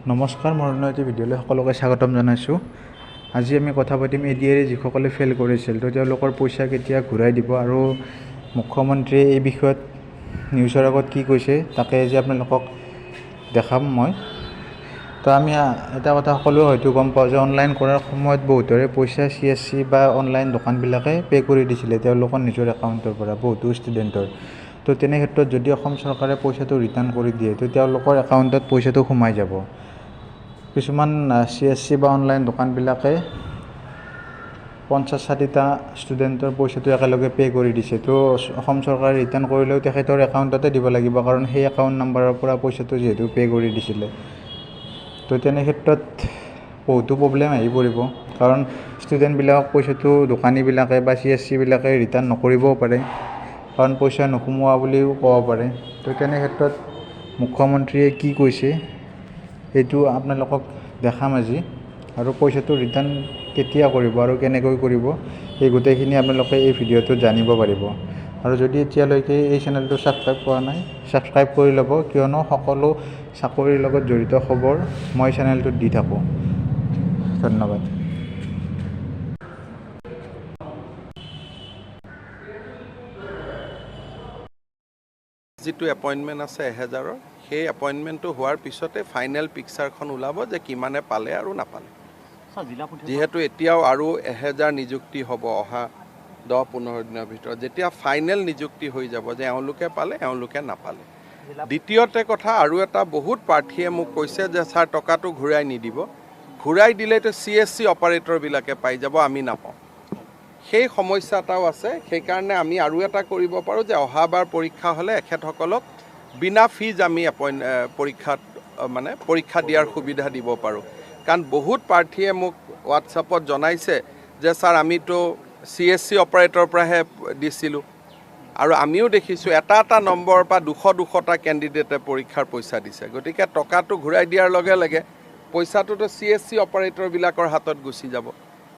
নমস্কাৰ, মোৰ নতুন ভিডিঅ'লৈ সকলোকে স্বাগতম জনাইছোঁ। আজি আমি কথা পাতিম এডিআৰে যিসকলে ফেইল কৰিছিল তো তেওঁলোকৰ পইচা কেতিয়া ঘূৰাই দিব আৰু মুখ্যমন্ত্ৰীয়ে এই বিষয়ত নিউজৰ আগত কি কৈছে তাকে আজি আপোনালোকক দেখাম মই। তো আমি এটা কথা সকলোৱে হয়তো গম পাওঁ যে অনলাইন কৰাৰ সময়ত বহুতৰে পইচা CSC বা অনলাইন দোকানবিলাকে পে' কৰি দিছিলে তেওঁলোকৰ নিজৰ একাউণ্টৰ পৰা বহুতো ষ্টুডেণ্টৰ। তো তেনে ক্ষেত্ৰত যদি অসম চৰকাৰে পইচাটো ৰিটাৰ্ণ কৰি দিয়ে তো তেওঁলোকৰ একাউণ্টত পইচাটো সোমাই যাব। কিছুমান CSC বা অনলাইন দোকানবিলাকে 50-60টা ষ্টুডেণ্টৰ পইচাটো একেলগে পে' কৰি দিছে। তো অসম চৰকাৰে ৰিটাৰ্ণ কৰিলেও তেখেতৰ একাউণ্টতে দিব লাগিব, কাৰণ সেই একাউণ্ট নাম্বাৰৰ পৰা পইচাটো যিহেতু পে' কৰি দিছিলে। তো তেনে ক্ষেত্ৰত বহুতো প্ৰব্লেম আহি পৰিব, কাৰণ ষ্টুডেণ্টবিলাকক পইচাটো দোকানীবিলাকে বা CSCবিলাকে ৰিটাৰ্ণ নকৰিবও পাৰে, কাৰণ পইচা নোসোমোৱা বুলিও ক'ব পাৰে। তো তেনে ক্ষেত্ৰত মুখ্যমন্ত্ৰীয়ে কি কৈছে এইটো আপোনালোকক দেখাম আজি, আৰু পইচাটো ৰিটাৰ্ণ কেতিয়া কৰিব আৰু কেনেকৈ কৰিব এই গোটেইখিনি আপোনালোকে এই ভিডিঅ'টোত জানিব পাৰিব। আৰু যদি এতিয়ালৈকে এই চেনেলটো ছাবস্ক্ৰাইব কৰা নাই, ছাবস্ক্ৰাইব কৰি ল'ব, কিয়নো সকলো চাকৰিৰ লগত জড়িত খবৰ মই চেনেলটোত দি থাকোঁ। ধন্যবাদ। যিটো এপইণ্টমেণ্ট আছে 1000-ৰ, সেই এপইণ্টমেণ্টটো হোৱাৰ পিছতে ফাইনেল পিকচাৰখন ওলাব যে কিমানে পালে আৰু নাপালে। যিহেতু এতিয়াও আৰু 1000 নিযুক্তি হ'ব অহা 10-15 দিনৰ ভিতৰত, যেতিয়া ফাইনেল নিযুক্তি হৈ যাব যে এওঁলোকে পালে এওঁলোকে নাপালে। দ্বিতীয়তে কথা, আৰু এটা বহুত প্ৰাৰ্থীয়ে মোক কৈছে যে ছাৰ টকাটো ঘূৰাই নিদিব, ঘূৰাই দিলেতো CSC অপাৰেটৰবিলাকে পাই যাব, আমি নাপাওঁ। সেই সমস্যা এটাও আছে। সেইকাৰণে আমি আৰু এটা কৰিব পাৰোঁ যে অহাবাৰ পৰীক্ষা হ'লে এখেতসকলক বিনা ফিজ আমি পৰীক্ষা দিয়াৰ সুবিধা দিব পাৰোঁ। কাৰণ বহুত প্ৰাৰ্থীয়ে মোক হোৱাটছআপত জনাইছে যে ছাৰ আমিতো CSC অপাৰেটৰৰ পৰাহে দিছিলোঁ, আৰু আমিও দেখিছোঁ এটা নম্বৰৰ পৰা 200টা কেণ্ডিডেটে পৰীক্ষাৰ পইচা দিছে। গতিকে টকাটো ঘূৰাই দিয়াৰ লগে লগে পইচাটোতো CSC অপাৰেটৰবিলাকৰ হাতত গুচি যাব।